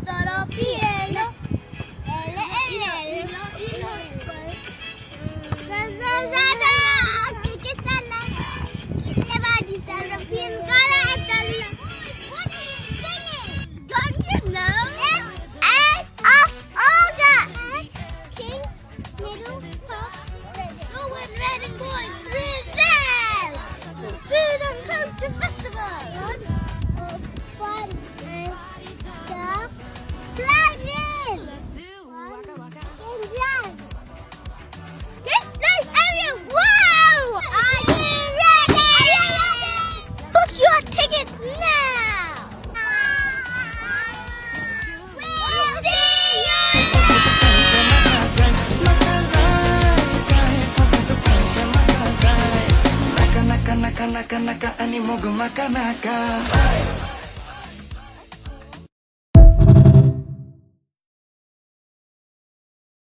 Toropielo. Don't you know? It's 8th of August. King's Middle Park. Go and red and gold drizzle. Food and Culture Festival. Fun and stuff. Flagging. Get nice area. Wow! Are you ready? Book your ticket now. We'll see you Naka naka naka naka ani mogu makanaka.